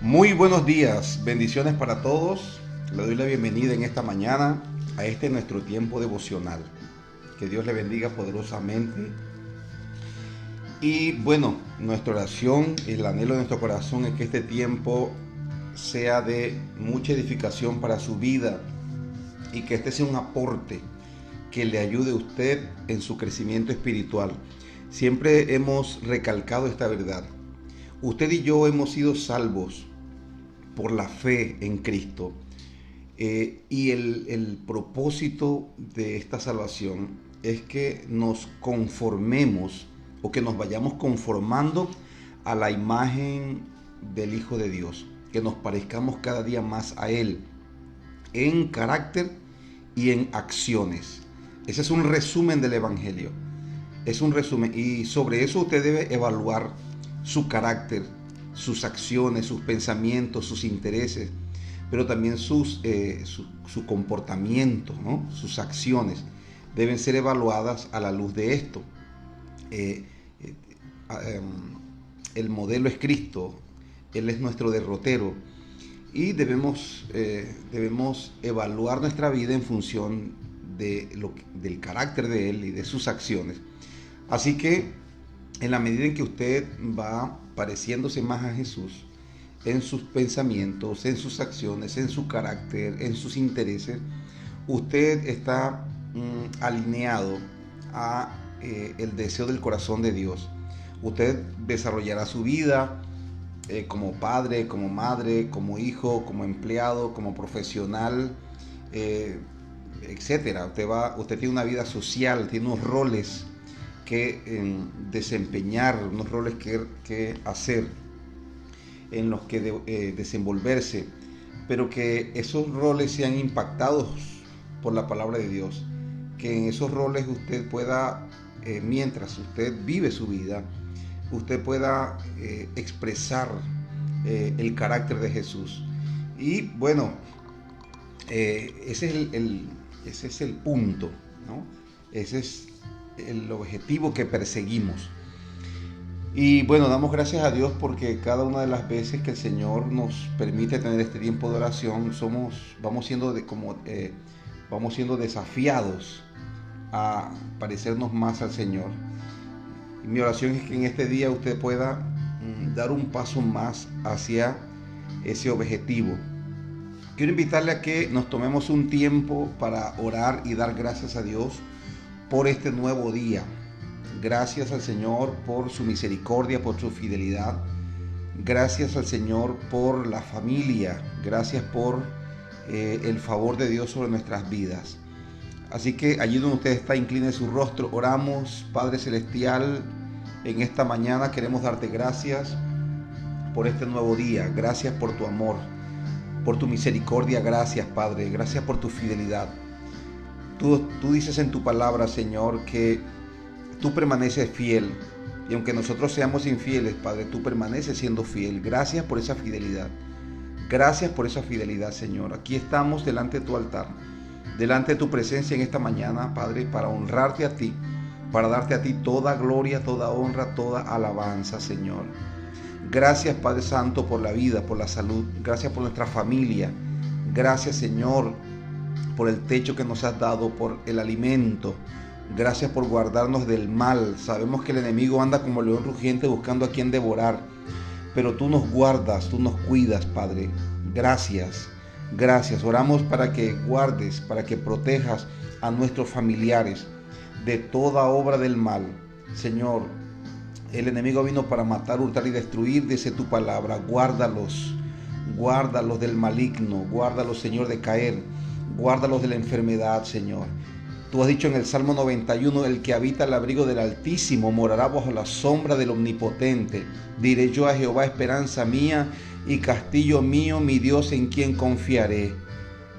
Muy buenos días, bendiciones para todos. Le doy la bienvenida en esta mañana a este nuestro tiempo devocional. Que Dios le bendiga poderosamente. Y bueno, nuestra oración, el anhelo de nuestro corazón es que este tiempo sea de mucha edificación para su vida y que este sea un aporte que le ayude a usted en su crecimiento espiritual. Siempre hemos recalcado esta verdad. Usted y yo hemos sido salvos por la fe en Cristo. Y el propósito de esta salvación es que nos conformemos o que nos vayamos conformando a la imagen del Hijo de Dios, que nos parezcamos cada día más a Él en carácter y en acciones. Ese es un resumen del Evangelio. Es un resumen y sobre eso usted debe evaluar su carácter, sus acciones, sus pensamientos, sus intereses, pero también su comportamiento, ¿no? Sus acciones deben ser evaluadas a la luz de esto. Eh, eh, el modelo es Cristo, Él es nuestro derrotero y debemos evaluar nuestra vida en función del carácter de Él y de sus acciones. Así que en la medida en que usted va pareciéndose más a Jesús, en sus pensamientos, en sus acciones, en su carácter, en sus intereses, usted está alineado a el deseo del corazón de Dios. Usted desarrollará su vida como padre, como madre, como hijo, como empleado, como profesional, etcétera. Usted tiene una vida social, tiene unos roles que desempeñar, unos roles que hacer, en los que desenvolverse, pero que esos roles sean impactados por la palabra de Dios, que en esos roles usted pueda, mientras usted vive su vida, usted pueda expresar el carácter de Jesús. Y bueno, ese es el punto, ¿no? Ese es el objetivo que perseguimos. Y bueno, damos gracias a Dios porque cada una de las veces que el Señor nos permite tener este tiempo de oración, vamos siendo desafiados a parecernos más al Señor. Y mi oración es que en este día usted pueda dar un paso más hacia ese objetivo. Quiero invitarle a que nos tomemos un tiempo para orar y dar gracias a Dios por este nuevo día. Gracias al Señor por su misericordia, por su fidelidad. Gracias al Señor por la familia. Gracias por el favor de Dios sobre nuestras vidas. Así que allí donde usted está, incline su rostro. Oramos, Padre Celestial, en esta mañana queremos darte gracias por este nuevo día. Gracias por tu amor, por tu misericordia. Gracias, Padre. Gracias por tu fidelidad. Tú dices en tu palabra, Señor, que tú permaneces fiel. Y aunque nosotros seamos infieles, Padre, tú permaneces siendo fiel. Gracias por esa fidelidad. Gracias por esa fidelidad, Señor. Aquí estamos delante de tu altar, delante de tu presencia en esta mañana, Padre, para honrarte a ti, para darte a ti toda gloria, toda honra, toda alabanza, Señor. Gracias, Padre Santo, por la vida, por la salud. Gracias por nuestra familia. Gracias, Señor, por el techo que nos has dado, por el alimento. Gracias por guardarnos del mal. Sabemos que el enemigo anda como león rugiente buscando a quien devorar, pero tú nos guardas, tú nos cuidas, Padre. Gracias, gracias. Oramos para que guardes, para que protejas a nuestros familiares de toda obra del mal. Señor, el enemigo vino para matar, hurtar y destruir, dice tu palabra. Guárdalos, guárdalos del maligno, guárdalos, Señor, de caer, guárdalos de la enfermedad, Señor. Tú has dicho en el Salmo 91, el que habita al abrigo del Altísimo morará bajo la sombra del Omnipotente. Diré yo a Jehová, esperanza mía y castillo mío, mi Dios en quien confiaré.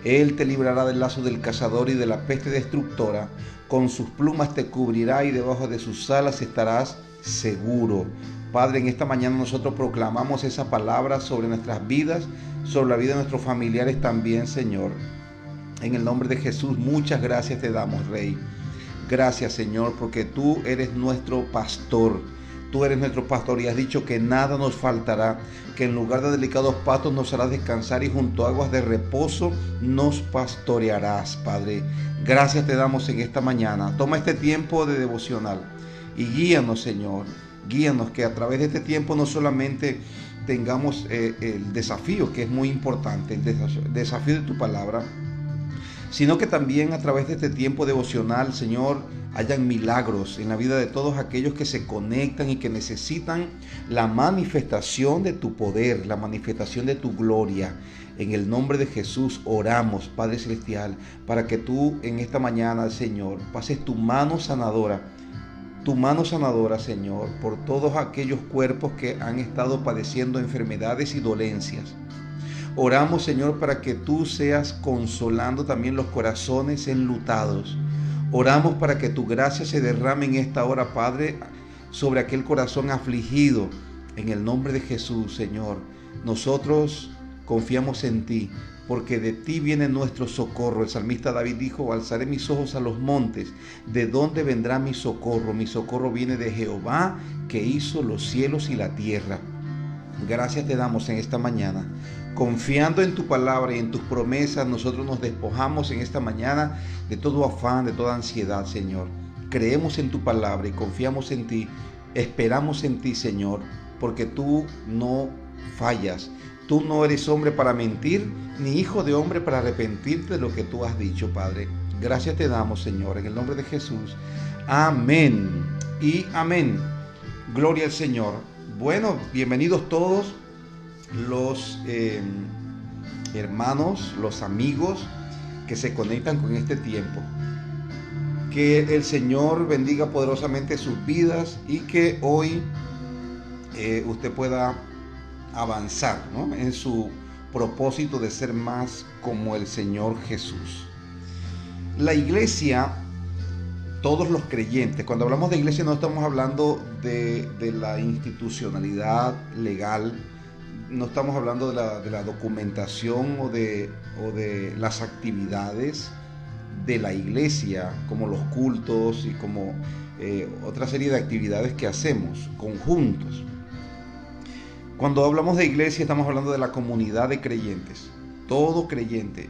Él te librará del lazo del cazador y de la peste destructora. Con sus plumas te cubrirá y debajo de sus alas estarás seguro. Padre, en esta mañana nosotros proclamamos esa palabra sobre nuestras vidas, sobre la vida de nuestros familiares también, Señor. En el nombre de Jesús, muchas gracias te damos, Rey. Gracias, Señor, porque tú eres nuestro pastor. Tú eres nuestro pastor y has dicho que nada nos faltará, que en lugar de delicados pastos nos harás descansar y junto a aguas de reposo nos pastorearás, Padre. Gracias te damos en esta mañana. Toma este tiempo de devocional y guíanos, Señor. Guíanos que a través de este tiempo no solamente tengamos el desafío, que es muy importante, el desafío de tu palabra, sino que también a través de este tiempo devocional, Señor, hayan milagros en la vida de todos aquellos que se conectan y que necesitan la manifestación de tu poder, la manifestación de tu gloria. En el nombre de Jesús oramos, Padre Celestial, para que tú en esta mañana, Señor, pases tu mano sanadora, Señor, por todos aquellos cuerpos que han estado padeciendo enfermedades y dolencias. Oramos, Señor, para que tú seas consolando también los corazones enlutados. Oramos para que tu gracia se derrame en esta hora, Padre, sobre aquel corazón afligido. En el nombre de Jesús, Señor, nosotros confiamos en ti, porque de ti viene nuestro socorro. El salmista David dijo: alzaré mis ojos a los montes, ¿de dónde vendrá mi socorro? Mi socorro viene de Jehová, que hizo los cielos y la tierra. Gracias te damos en esta mañana. Confiando en tu palabra y en tus promesas, nosotros nos despojamos en esta mañana de todo afán, de toda ansiedad, Señor. Creemos en tu palabra y confiamos en ti. Esperamos en ti, Señor, porque tú no fallas. Tú no eres hombre para mentir, ni hijo de hombre para arrepentirte de lo que tú has dicho, Padre. Gracias te damos, Señor, en el nombre de Jesús. Amén y amén. Gloria al Señor. Bueno, bienvenidos todos los hermanos, los amigos que se conectan con este tiempo. Que el Señor bendiga poderosamente sus vidas y que hoy usted pueda avanzar, ¿no?, en su propósito de ser más como el Señor Jesús. La iglesia, todos los creyentes, cuando hablamos de iglesia no estamos hablando de la institucionalidad legal, no estamos hablando de la documentación o de las actividades de la iglesia, como los cultos y como otra serie de actividades que hacemos conjuntos. Cuando hablamos de iglesia estamos hablando de la comunidad de creyentes. Todo creyente,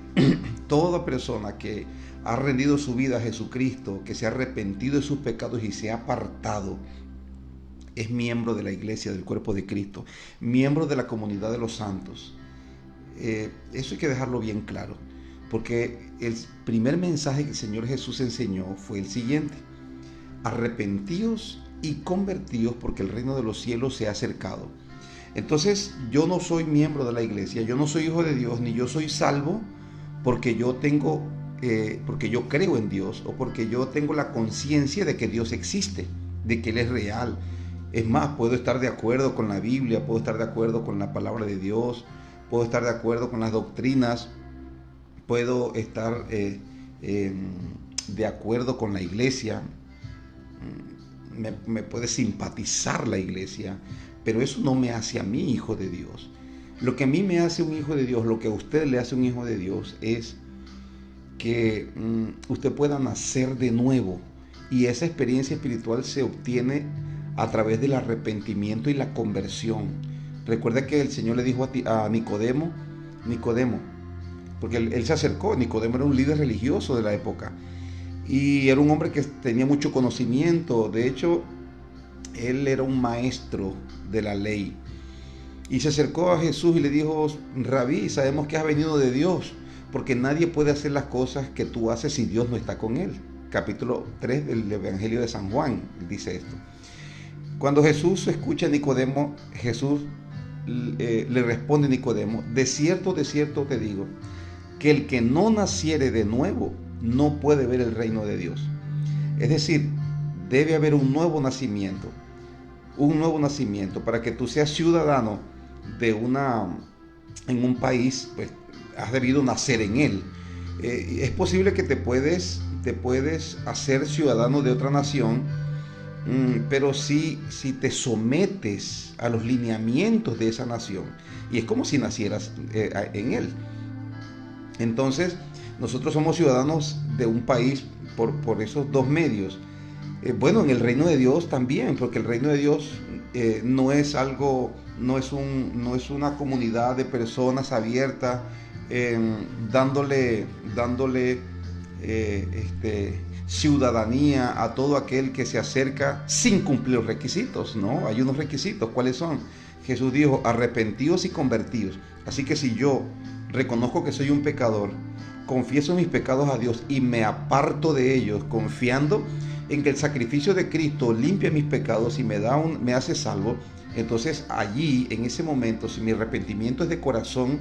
toda persona que ha rendido su vida a Jesucristo, que se ha arrepentido de sus pecados y se ha apartado, es miembro de la iglesia, del cuerpo de Cristo, miembro de la comunidad de los santos. Eso hay que dejarlo bien claro, porque el primer mensaje que el Señor Jesús enseñó fue el siguiente: arrepentíos y convertíos, porque el reino de los cielos se ha acercado. Entonces, yo no soy miembro de la iglesia, yo no soy hijo de Dios, ni yo soy salvo porque yo creo en Dios o porque yo tengo la conciencia de que Dios existe, de que Él es real. Es más, puedo estar de acuerdo con la Biblia, puedo estar de acuerdo con la palabra de Dios, puedo estar de acuerdo con las doctrinas, puedo estar de acuerdo con la iglesia, me puede simpatizar la iglesia, pero eso no me hace a mí hijo de Dios. Lo que a mí me hace un hijo de Dios, lo que a usted le hace un hijo de Dios, es que usted pueda nacer de nuevo, y esa experiencia espiritual se obtiene a través del arrepentimiento y la conversión. Recuerda que el Señor le dijo a Nicodemo, porque él se acercó. Nicodemo era un líder religioso de la época y era un hombre que tenía mucho conocimiento. De hecho, él era un maestro de la ley, y se acercó a Jesús y le dijo: Rabí, sabemos que has venido de Dios, porque nadie puede hacer las cosas que tú haces si Dios no está con él. Capítulo 3 del Evangelio de San Juan dice esto. Cuando Jesús escucha a Nicodemo, Jesús le responde a Nicodemo: de cierto te digo, que el que no naciere de nuevo no puede ver el reino de Dios. Es decir, debe haber un nuevo nacimiento para que tú seas ciudadano en un país, pues has debido nacer en él. Es posible que te puedes hacer ciudadano de otra nación, pero si te sometes a los lineamientos de esa nación, y es como si nacieras en él. Entonces, nosotros somos ciudadanos de un país por esos dos medios. Bueno, en el reino de Dios también, porque el reino de Dios no es algo, no es una comunidad de personas abiertas, dándole ciudadanía a todo aquel que se acerca sin cumplir los requisitos. No, hay unos requisitos. ¿Cuáles son? Jesús dijo: arrepentidos y convertidos. Así que si yo reconozco que soy un pecador, confieso mis pecados a Dios y me aparto de ellos, confiando en que el sacrificio de Cristo limpia mis pecados y me hace salvo, entonces allí, en ese momento, si mi arrepentimiento es de corazón,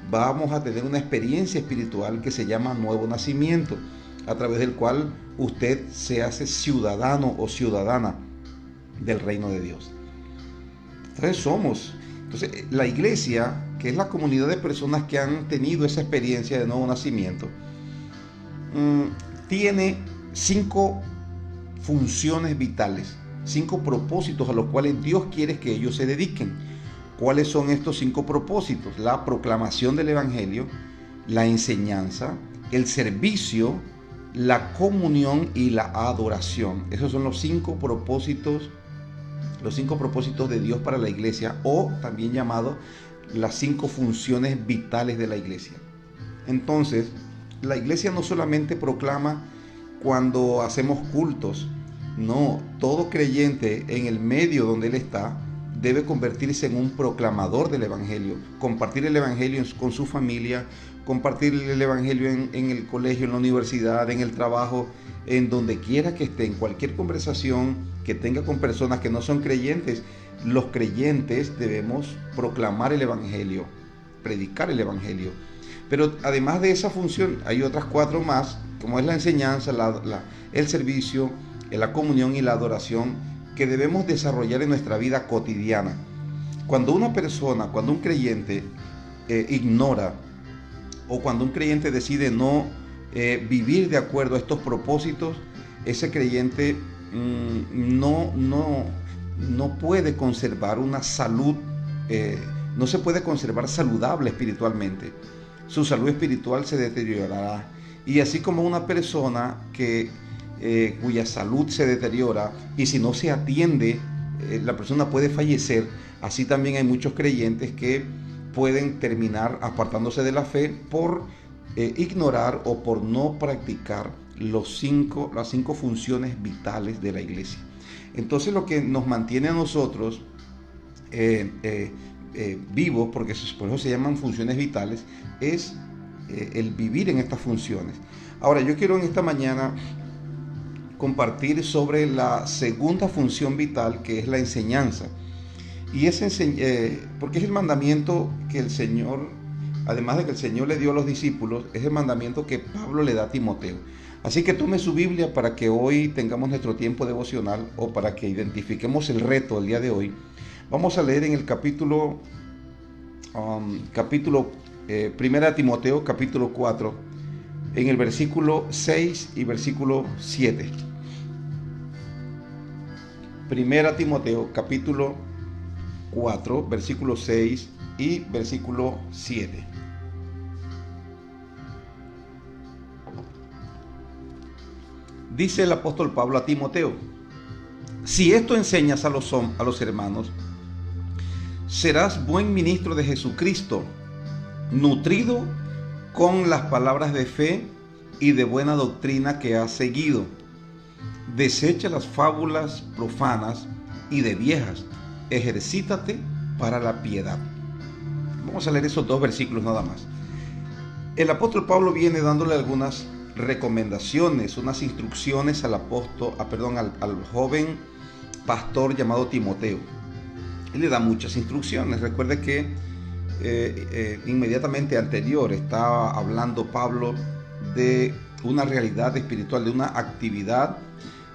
vamos a tener una experiencia espiritual que se llama nuevo nacimiento, a través del cual usted se hace ciudadano o ciudadana del reino de Dios. Entonces la iglesia, que es la comunidad de personas que han tenido esa experiencia de nuevo nacimiento, tiene 5 funciones vitales, 5 propósitos a los cuales Dios quiere que ellos se dediquen. ¿Cuáles son estos 5 propósitos? La proclamación del evangelio, la enseñanza, el servicio, la comunión y la adoración. Esos son los 5 propósitos de Dios para la iglesia, o también llamado las 5 funciones vitales de la iglesia. Entonces, la iglesia no solamente proclama cuando hacemos cultos. No, todo creyente en el medio donde él está debe convertirse en un proclamador del evangelio, compartir el evangelio con su familia, compartir el evangelio en el colegio, en la universidad, en el trabajo, en donde quiera que esté, en cualquier conversación que tenga con personas que no son creyentes. Los creyentes debemos proclamar el evangelio, predicar el evangelio. Pero además de esa función hay otras 4 más, como es la enseñanza, el servicio, la comunión y la adoración, que debemos desarrollar en nuestra vida cotidiana. Cuando un creyente ignora, o cuando un creyente decide no vivir de acuerdo a estos propósitos, ese creyente no puede conservar una salud, no se puede conservar saludable espiritualmente. Su salud espiritual se deteriorará. Y así como una persona cuya salud se deteriora, y si no se atiende, la persona puede fallecer, así también hay muchos creyentes que pueden terminar apartándose de la fe por ignorar o por no practicar las 5 funciones vitales de la iglesia. Entonces, lo que nos mantiene a nosotros vivos, porque por eso se llaman funciones vitales, es el vivir en estas funciones. Ahora, yo quiero en esta mañana compartir sobre la segunda función vital, que es la enseñanza. Y porque es el mandamiento que el Señor, además de que el Señor le dio a los discípulos, es el mandamiento que Pablo le da a Timoteo. Así que tome su Biblia para que hoy tengamos nuestro tiempo devocional, o para que identifiquemos el reto del día de hoy. Vamos a leer en el capítulo 1 Timoteo, capítulo 4, en el versículo 6 y versículo 7. 1 Timoteo, capítulo 4, versículo 6 y versículo 7. Dice el apóstol Pablo a Timoteo: si esto enseñas a los hermanos, serás buen ministro de Jesucristo, nutrido con las palabras de fe y de buena doctrina que has seguido. Desecha las fábulas profanas y de viejas, ejercítate para la piedad. Vamos a leer esos 2 versículos nada más. El apóstol Pablo viene dándole algunas recomendaciones, unas instrucciones al joven pastor llamado Timoteo. Él le da muchas instrucciones. Recuerde que inmediatamente anterior estaba hablando Pablo de una realidad espiritual, de una actividad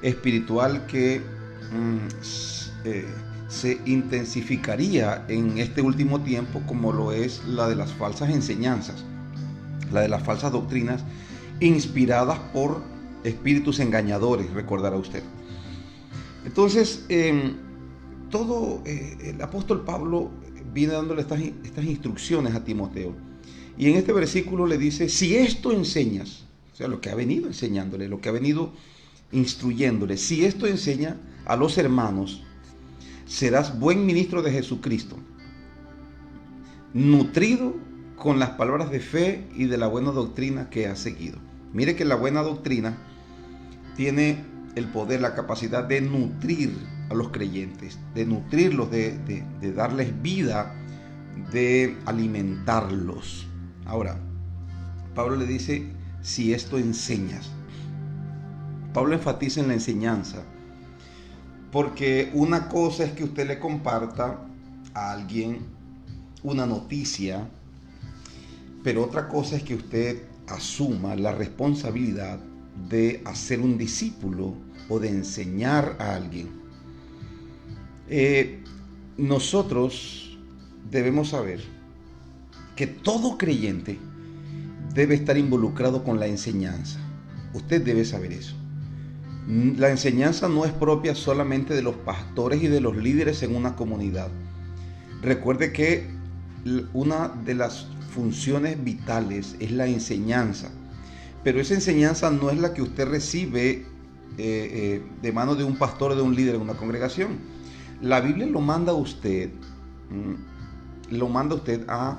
espiritual que se intensificaría en este último tiempo, como lo es la de las falsas enseñanzas, la de las falsas doctrinas inspiradas por espíritus engañadores, recordará usted. Entonces, el apóstol Pablo viene dándole estas instrucciones a Timoteo, y en este versículo le dice: si esto enseñas, o sea, lo que ha venido enseñándole, lo que ha venido instruyéndole, si esto enseña a los hermanos, serás buen ministro de Jesucristo, nutrido con las palabras de fe y de la buena doctrina que has seguido. Mire que la buena doctrina tiene el poder, la capacidad de nutrir a los creyentes, de nutrirlos, de darles vida, de alimentarlos. Ahora, Pablo le dice, si esto enseñas. Pablo enfatiza en la enseñanza, porque una cosa es que usted le comparta a alguien una noticia, pero otra cosa es que usted asuma la responsabilidad de hacer un discípulo o de enseñar a alguien. Nosotros debemos saber que todo creyente debe estar involucrado con la enseñanza. Usted debe saber eso. La enseñanza no es propia solamente de los pastores y de los líderes en una comunidad. Recuerde que una de las funciones vitales es la enseñanza, pero esa enseñanza no es la que usted recibe de mano de un pastor o de un líder en una congregación. La Biblia lo manda a usted, a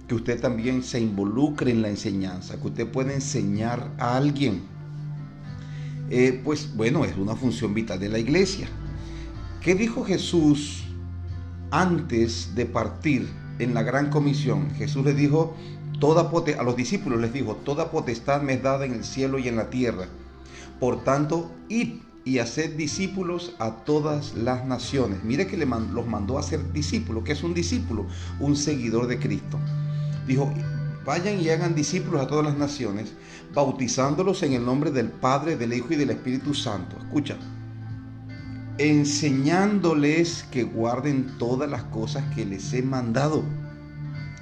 que usted también se involucre en la enseñanza, que usted pueda enseñar a alguien. Pues bueno, es una función vital de la iglesia. ¿Qué dijo Jesús antes de partir en la gran comisión? Jesús les dijo, a los discípulos les dijo, toda potestad me es dada en el cielo y en la tierra. Por tanto, id y haced discípulos a todas las naciones. Mire que los mandó a ser discípulos. ¿Qué es un discípulo? Un seguidor de Cristo. Dijo, vayan y hagan discípulos a todas las naciones, bautizándolos en el nombre del Padre, del Hijo y del Espíritu Santo. Escucha. Enseñándoles que guarden todas las cosas que les he mandado.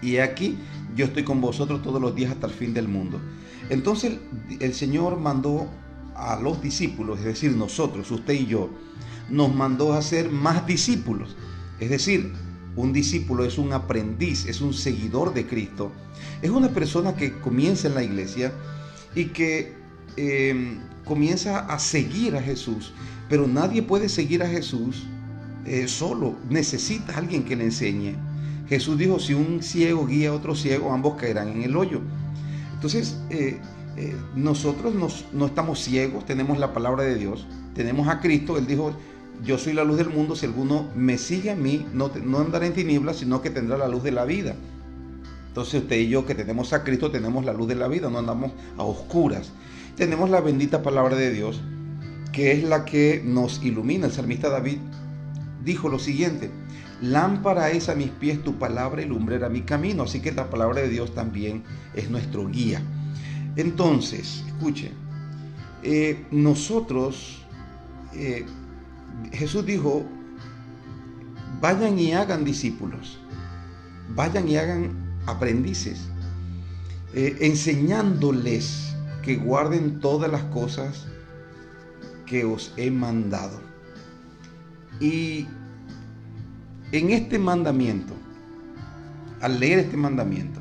Y aquí yo estoy con vosotros todos los días hasta el fin del mundo. Entonces el Señor mandó a los discípulos, es decir, nosotros, usted y yo, nos mandó a ser más discípulos. Es decir, un discípulo es un aprendiz, es un seguidor de Cristo. Es una persona que comienza en la iglesia y que comienza a seguir a Jesús. Pero nadie puede seguir a Jesús solo. Necesita a alguien que le enseñe. Jesús dijo, si un ciego guía a otro ciego, ambos caerán en el hoyo. Entonces, nosotros no estamos ciegos, tenemos la palabra de Dios, tenemos a Cristo. Él dijo, yo soy la luz del mundo, si alguno me sigue a mí, no andará en tinieblas, sino que tendrá la luz de la vida. Entonces usted y yo que tenemos a Cristo, tenemos la luz de la vida, no andamos a oscuras. Tenemos la bendita palabra de Dios, que es la que nos ilumina. El salmista David dijo lo siguiente, lámpara es a mis pies tu palabra y lumbrera mi camino. Así que la palabra de Dios también es nuestro guía. Entonces, escuche, Jesús dijo, vayan y hagan discípulos, vayan y hagan aprendices, enseñándoles que guarden todas las cosas que os he mandado. Y en este mandamiento, al leer este mandamiento,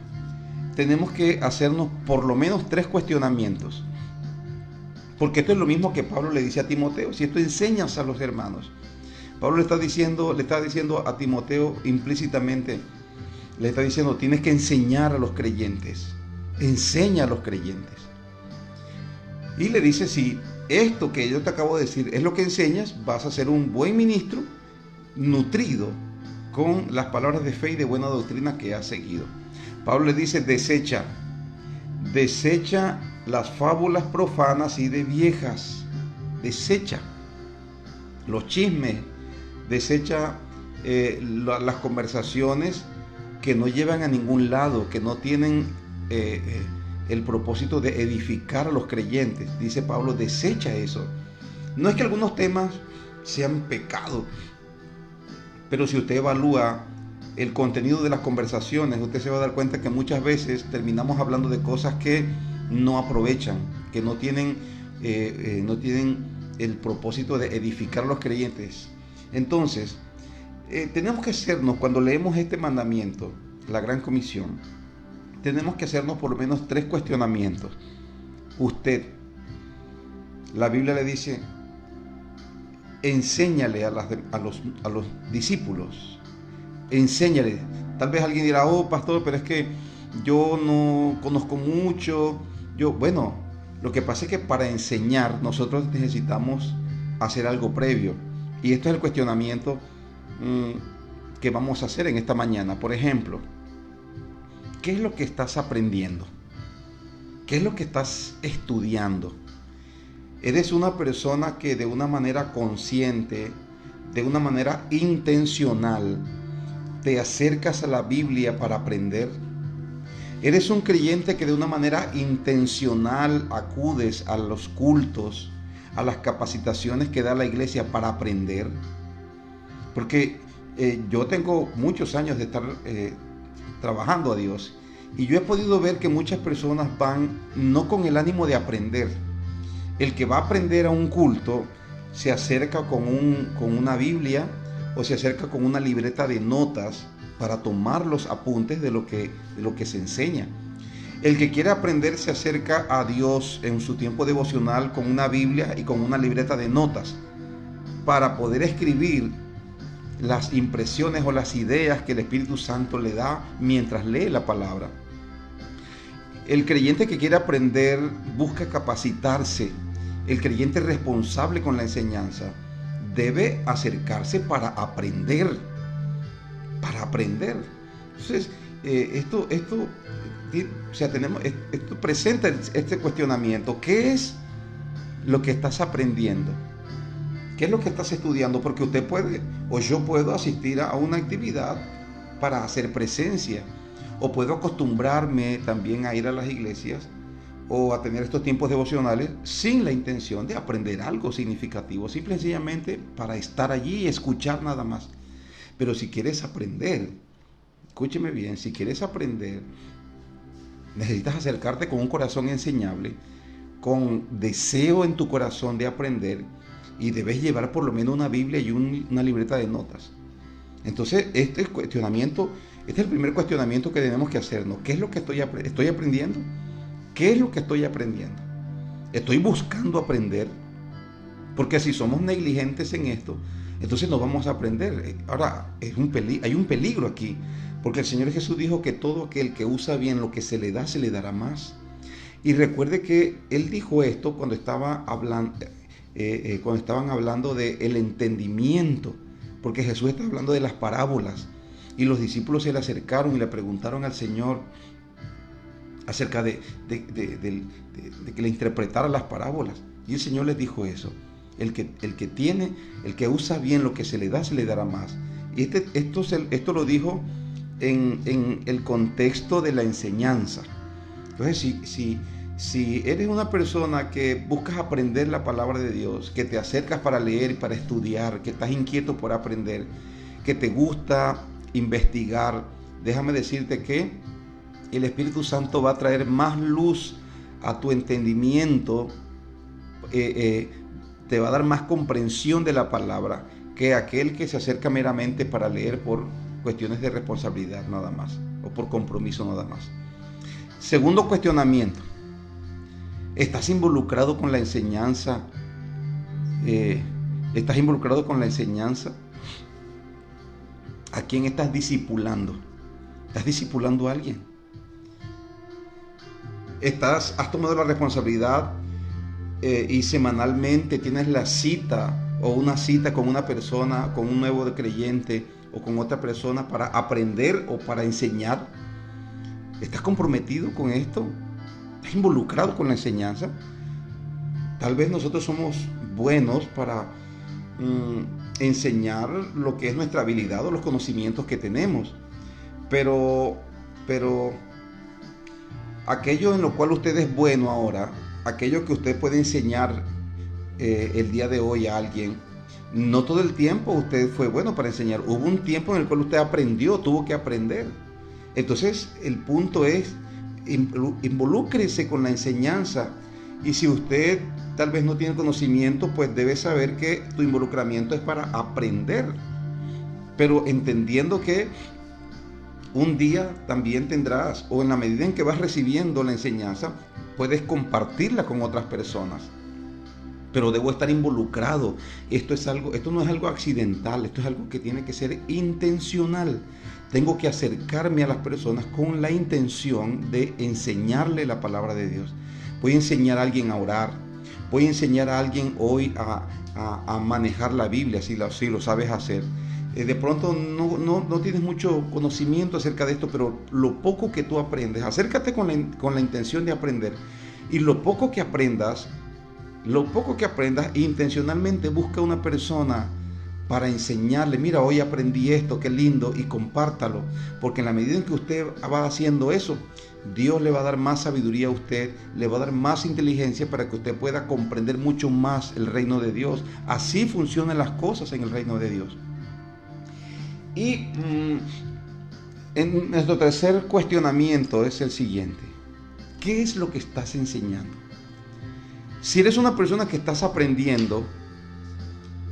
tenemos que hacernos por lo menos 3 cuestionamientos. Porque esto es lo mismo que Pablo le dice a Timoteo. Si esto enseñas a los hermanos, Pablo le está diciendo a Timoteo implícitamente, le está diciendo, tienes que enseñar a los creyentes. Enseña a los creyentes. Y le dice, si esto que yo te acabo de decir es lo que enseñas, vas a ser un buen ministro, nutrido con las palabras de fe y de buena doctrina que has seguido. Pablo le dice, desecha las fábulas profanas y de viejas. Desecha los chismes, desecha las conversaciones que no llevan a ningún lado, que no tienen el propósito de edificar a los creyentes. Dice Pablo, desecha eso. No es que algunos temas sean pecado, pero si usted evalúa el contenido de las conversaciones, usted se va a dar cuenta que muchas veces terminamos hablando de cosas que no aprovechan, que no tienen el propósito de edificar a los creyentes. Entonces, tenemos que hacernos, cuando leemos este mandamiento, la Gran Comisión, tenemos que hacernos por lo menos 3 cuestionamientos. Usted, la Biblia le dice, enséñale a los discípulos. Enséñale. Tal vez alguien dirá, oh pastor, pero es que yo no conozco mucho. Bueno, lo que pasa es que para enseñar nosotros necesitamos hacer algo previo. Y esto es el cuestionamiento que vamos a hacer en esta mañana. Por ejemplo, ¿qué es lo que estás aprendiendo? ¿Qué es lo que estás estudiando? ¿Eres una persona que de una manera consciente, de una manera intencional, te acercas a la Biblia para aprender? ¿Eres un creyente que de una manera intencional acudes a los cultos, a las capacitaciones que da la iglesia para aprender? Porque yo tengo muchos años de estar trabajando a Dios y yo he podido ver que muchas personas van no con el ánimo de aprender. El que va a aprender a un culto se acerca con una Biblia o se acerca con una libreta de notas para tomar los apuntes de lo que se enseña. El que quiere aprender se acerca a Dios en su tiempo devocional con una Biblia y con una libreta de notas para poder escribir las impresiones o las ideas que el Espíritu Santo le da mientras lee la palabra. El creyente que quiere aprender busca capacitarse. El creyente responsable con la enseñanza debe acercarse para aprender. Para aprender. Entonces, esto presenta este cuestionamiento. ¿Qué es lo que estás aprendiendo? ¿Qué es lo que estás estudiando? Porque usted puede, o yo puedo asistir a una actividad para hacer presencia, o puedo acostumbrarme también a ir a las iglesias o a tener estos tiempos devocionales sin la intención de aprender algo significativo, simple y sencillamente para estar allí y escuchar nada más. Pero si quieres aprender, escúcheme bien, si quieres aprender, necesitas acercarte con un corazón enseñable, con deseo en tu corazón de aprender, y debes llevar por lo menos una Biblia y una libreta de notas. Entonces, este es el primer cuestionamiento que tenemos que hacernos. ¿Qué es lo que estoy aprendiendo? ¿Qué es lo que estoy aprendiendo? ¿Estoy buscando aprender? Porque si somos negligentes en esto, entonces no vamos a aprender. Ahora, hay un peligro aquí, porque el Señor Jesús dijo que todo aquel que usa bien lo que se le da, se le dará más. Y recuerde que Él dijo esto cuando estaban hablando del entendimiento, porque Jesús está hablando de las parábolas, y los discípulos se le acercaron y le preguntaron al Señor acerca de que le interpretara las parábolas, y el Señor les dijo eso: el que usa bien lo que se le da, se le dará más. Y esto lo dijo en el contexto de la enseñanza. Entonces, si eres una persona que buscas aprender la palabra de Dios, que te acercas para leer y para estudiar, que estás inquieto por aprender, que te gusta investigar, déjame decirte que el Espíritu Santo va a traer más luz a tu entendimiento, te va a dar más comprensión de la palabra que aquel que se acerca meramente para leer por cuestiones de responsabilidad nada más, o por compromiso nada más. Segundo cuestionamiento: ¿estás involucrado con la enseñanza? ¿Estás involucrado con la enseñanza? ¿A quién estás discipulando? ¿Estás discipulando a alguien? ¿Has tomado la responsabilidad y semanalmente tienes la cita o una cita con una persona, con un nuevo creyente o con otra persona para aprender o para enseñar? ¿Estás comprometido con esto? ¿Estás involucrado con la enseñanza? Tal vez nosotros somos buenos para enseñar lo que es nuestra habilidad o los conocimientos que tenemos, pero aquello en lo cual usted es bueno ahora, aquello que usted puede enseñar el día de hoy a alguien, no todo el tiempo usted fue bueno para enseñar. Hubo un tiempo en el cual usted aprendió, tuvo que aprender. Entonces el punto es: involúcrese con la enseñanza. Y si usted tal vez no tiene conocimiento, pues debe saber que tu involucramiento es para aprender, pero entendiendo que un día también tendrás, o en la medida en que vas recibiendo la enseñanza, puedes compartirla con otras personas. pero debo estar involucrado. Esto no es algo accidental, esto es algo que tiene que ser intencional. Tengo que acercarme a las personas con la intención de enseñarle la palabra de Dios. Voy a enseñar a alguien a orar, voy a enseñar a alguien hoy a manejar la Biblia, si lo sabes hacer. De pronto no tienes mucho conocimiento acerca de esto, pero lo poco que tú aprendes, acércate con la intención de aprender, y lo poco que aprendas, intencionalmente busca una persona para enseñarle. Mira, hoy aprendí esto, qué lindo, y compártalo, porque en la medida en que usted va haciendo eso, Dios le va a dar más sabiduría a usted, le va a dar más inteligencia para que usted pueda comprender mucho más el reino de Dios. Así funcionan las cosas en el reino de Dios. Y en nuestro tercer cuestionamiento es el siguiente: ¿qué es lo que estás enseñando? Si eres una persona que estás aprendiendo,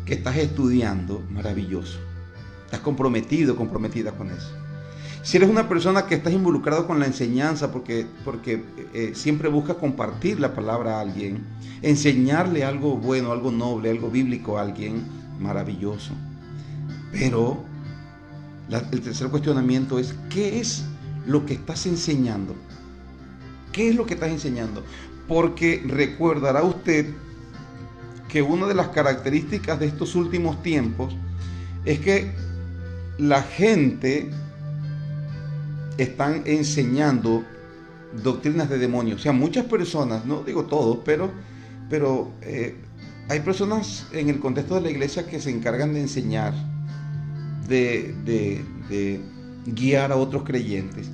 que estás estudiando, maravilloso. Estás comprometido, comprometida con eso. Si eres una persona que estás involucrado con la enseñanza porque siempre buscas compartir la palabra a alguien, enseñarle algo bueno, algo noble, algo bíblico a alguien, maravilloso. Pero el tercer cuestionamiento es: ¿qué es lo que estás enseñando? ¿Qué es lo que estás enseñando? Porque recordará usted que una de las características de estos últimos tiempos es que la gente están enseñando doctrinas de demonios. O sea, muchas personas, no digo todos, pero hay personas en el contexto de la iglesia que se encargan de enseñar, de guiar a otros creyentes,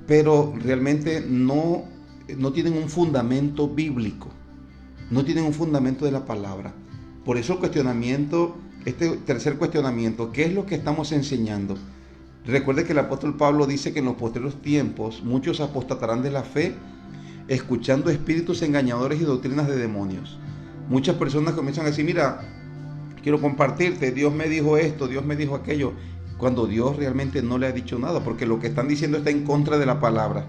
pero realmente no tienen un fundamento bíblico, no tienen un fundamento de la palabra. Por eso el cuestionamiento, este tercer cuestionamiento: ¿qué es lo que estamos enseñando? Recuerde que el apóstol Pablo dice que en los posteriores tiempos muchos apostatarán de la fe, escuchando espíritus engañadores y doctrinas de demonios. Muchas personas comienzan a decir: mira, quiero compartirte, Dios me dijo esto, Dios me dijo aquello, cuando Dios realmente no le ha dicho nada, porque lo que están diciendo está en contra de la palabra.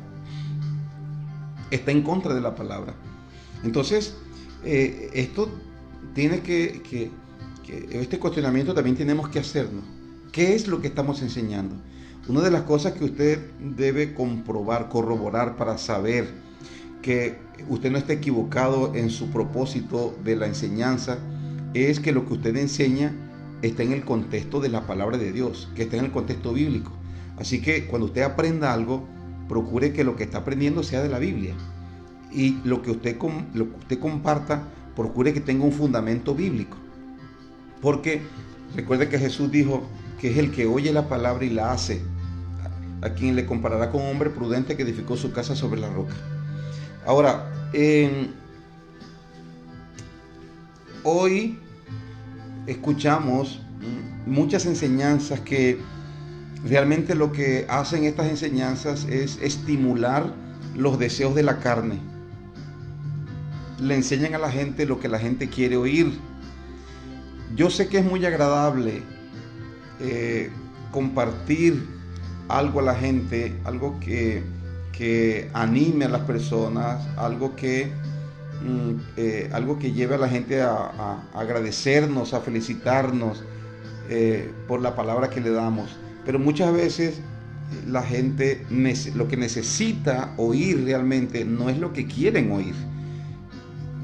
Está en contra de la palabra. Entonces, esto tiene este cuestionamiento también tenemos que hacernos. ¿Qué es lo que estamos enseñando? Una de las cosas que usted debe comprobar, corroborar para saber que usted no está equivocado en su propósito de la enseñanza, es que lo que usted enseña está en el contexto de la palabra de Dios, que está en el contexto bíblico. Así que cuando usted aprenda algo, procure que lo que está aprendiendo sea de la Biblia. Y lo que usted comparta, procure que tenga un fundamento bíblico. Porque recuerde que Jesús dijo que es el que oye la palabra y la hace, a quien le comparará con un hombre prudente que edificó su casa sobre la roca. Ahora, hoy escuchamos muchas enseñanzas que realmente lo que hacen estas enseñanzas es estimular los deseos de la carne. Le enseñan a la gente lo que la gente quiere oír. Yo sé que es muy agradable compartir algo a la gente, algo que anime a las personas, algo que lleve a la gente a agradecernos, a felicitarnos por la palabra que le damos. Pero muchas veces la gente lo que necesita oír realmente no es lo que quieren oír.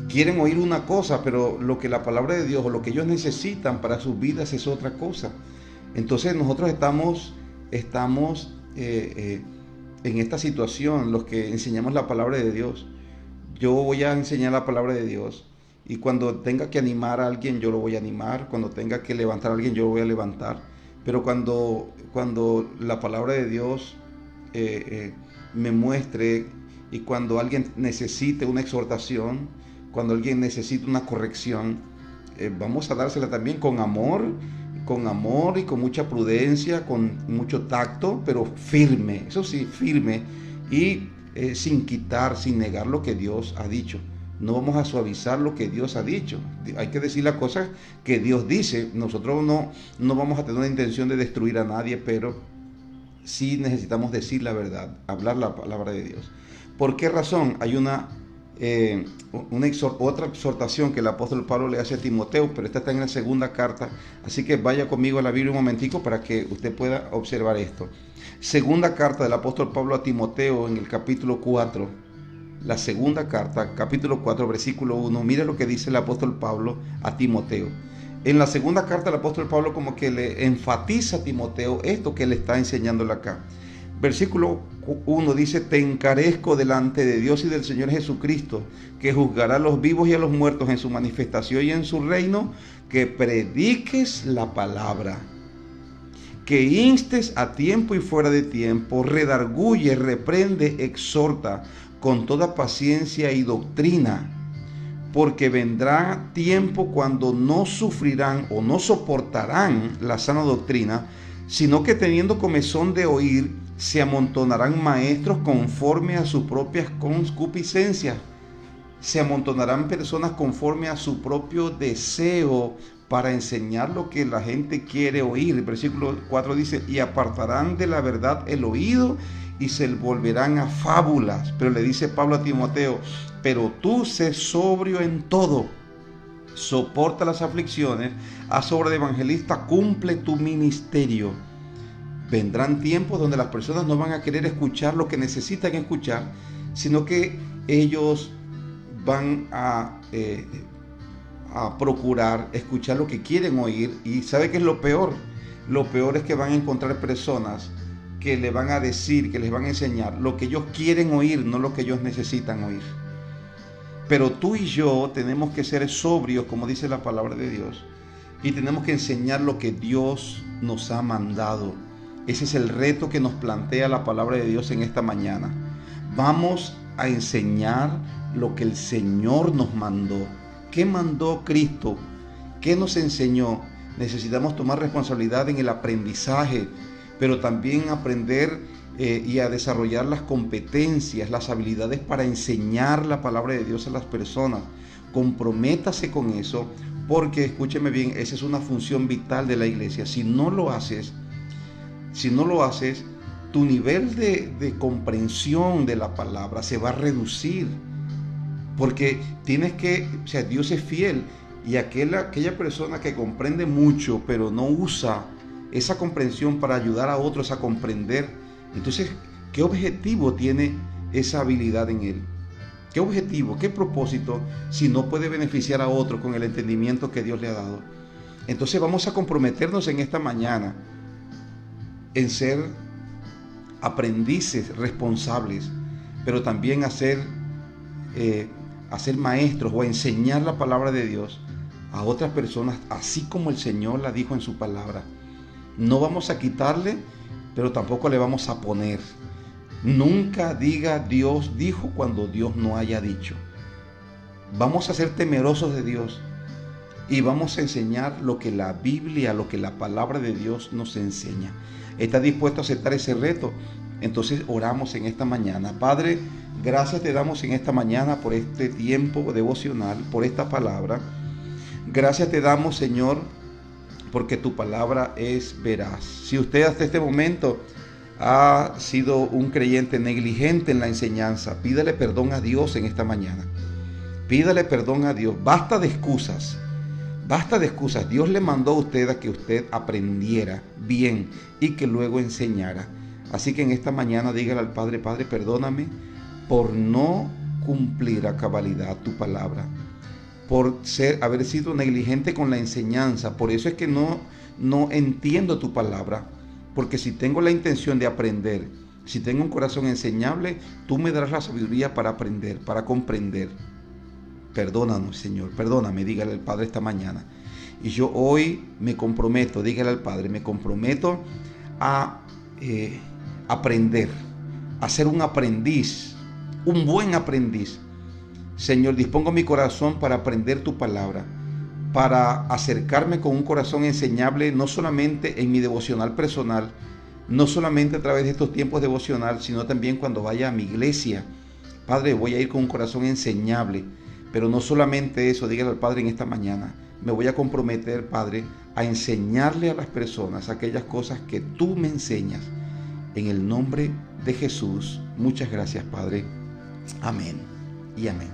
Quieren oír una cosa, pero lo que la palabra de Dios o lo que ellos necesitan para sus vidas es otra cosa. Entonces nosotros estamos en esta situación, los que enseñamos la palabra de Dios. Yo voy a enseñar la palabra de Dios, y cuando tenga que animar a alguien, yo lo voy a animar. Cuando tenga que levantar a alguien, yo lo voy a levantar. Pero cuando la palabra de Dios me muestre, y cuando alguien necesite una exhortación, cuando alguien necesita una corrección, vamos a dársela también con amor y con mucha prudencia, con mucho tacto, pero firme, eso sí, firme, y sin quitar, sin negar lo que Dios ha dicho. No vamos a suavizar lo que Dios ha dicho. Hay que decir las cosas que Dios dice. Nosotros no vamos a tener una intención de destruir a nadie, pero sí necesitamos decir la verdad, hablar la palabra de Dios. ¿Por qué razón? Hay una otra exhortación que el apóstol Pablo le hace a Timoteo, pero esta está en la segunda carta, así que vaya conmigo a la Biblia un momentico para que usted pueda observar esto. Segunda carta del apóstol Pablo a Timoteo en el capítulo 4, la segunda carta, capítulo 4, versículo 1, mire lo que dice el apóstol Pablo a Timoteo. En la segunda carta el apóstol Pablo como que le enfatiza a Timoteo esto que le está enseñándole acá. Versículo 1 dice: te encarezco delante de Dios y del Señor Jesucristo, que juzgará a los vivos y a los muertos en su manifestación y en su reino, que prediques la palabra, que instes a tiempo y fuera de tiempo, redarguye, reprende, exhorta con toda paciencia y doctrina, porque vendrá tiempo cuando no sufrirán o no soportarán la sana doctrina, sino que teniendo comezón de oír, se amontonarán maestros conforme a sus propias concupiscencias. Se amontonarán personas conforme a su propio deseo para enseñar lo que la gente quiere oír. El versículo 4 dice: y apartarán de la verdad el oído y se volverán a fábulas. Pero le dice Pablo a Timoteo: pero tú sé sobrio en todo, soporta las aflicciones, haz obra de evangelista, cumple tu ministerio. Vendrán tiempos donde las personas no van a querer escuchar lo que necesitan escuchar, sino que ellos van a procurar escuchar lo que quieren oír. Y ¿sabe qué es lo peor? Lo peor es que van a encontrar personas que le van a decir, que les van a enseñar lo que ellos quieren oír, no lo que ellos necesitan oír. Pero tú y yo tenemos que ser sobrios, como dice la palabra de Dios, y tenemos que enseñar lo que Dios nos ha mandado. Ese es el reto que nos plantea la palabra de Dios en esta mañana. Vamos a enseñar lo que el Señor nos mandó. ¿Qué mandó Cristo? ¿Qué nos enseñó? Necesitamos tomar responsabilidad en el aprendizaje, pero también aprender y a desarrollar las competencias, las habilidades para enseñar la palabra de Dios a las personas. Comprométase con eso, porque escúcheme bien, esa es una función vital de la iglesia. Si no lo haces, tu nivel de comprensión de la palabra se va a reducir, porque Dios es fiel, y aquella persona que comprende mucho pero no usa esa comprensión para ayudar a otros a comprender, entonces, ¿qué objetivo tiene esa habilidad en él? ¿Qué objetivo, qué propósito si no puede beneficiar a otro con el entendimiento que Dios le ha dado? Entonces vamos a comprometernos en esta mañana en ser aprendices responsables, pero también a ser maestros o a enseñar la palabra de Dios a otras personas, así como el Señor la dijo en su palabra. No vamos a quitarle, pero tampoco le vamos a poner. Nunca diga Dios dijo cuando Dios no haya dicho. Vamos a ser temerosos de Dios y vamos a enseñar lo que la Biblia, lo que la palabra de Dios nos enseña. ¿Estás dispuesto a aceptar ese reto? Entonces oramos en esta mañana. Padre, gracias te damos en esta mañana por este tiempo devocional, por esta palabra. Gracias te damos, Señor, porque tu palabra es veraz. Si usted hasta este momento ha sido un creyente negligente en la enseñanza, pídale perdón a Dios en esta mañana. Pídale perdón a Dios. Basta de excusas. Basta de excusas. Dios le mandó a usted a que usted aprendiera bien y que luego enseñara. Así que en esta mañana dígale al Padre: Padre, perdóname por no cumplir a cabalidad tu palabra, por haber sido negligente con la enseñanza. Por eso es que no entiendo tu palabra, porque si tengo la intención de aprender, si tengo un corazón enseñable, tú me darás la sabiduría para aprender, para comprender. Perdónanos, Señor, perdóname, dígale al Padre esta mañana. Y yo hoy me comprometo, dígale al Padre, me comprometo a aprender, a ser un aprendiz, un buen aprendiz. Señor, dispongo mi corazón para aprender tu palabra, para acercarme con un corazón enseñable, no solamente en mi devocional personal, no solamente a través de estos tiempos devocional, sino también cuando vaya a mi iglesia. Padre, voy a ir con un corazón enseñable, pero no solamente eso, dígale al Padre en esta mañana, me voy a comprometer, Padre, a enseñarle a las personas aquellas cosas que tú me enseñas. En el nombre de Jesús, muchas gracias, Padre. Amén y amén.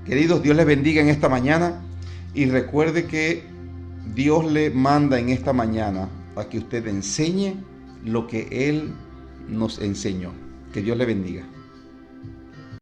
Queridos, Dios les bendiga en esta mañana y recuerde que Dios le manda en esta mañana a que usted enseñe lo que Él nos enseñó. Que Dios le bendiga.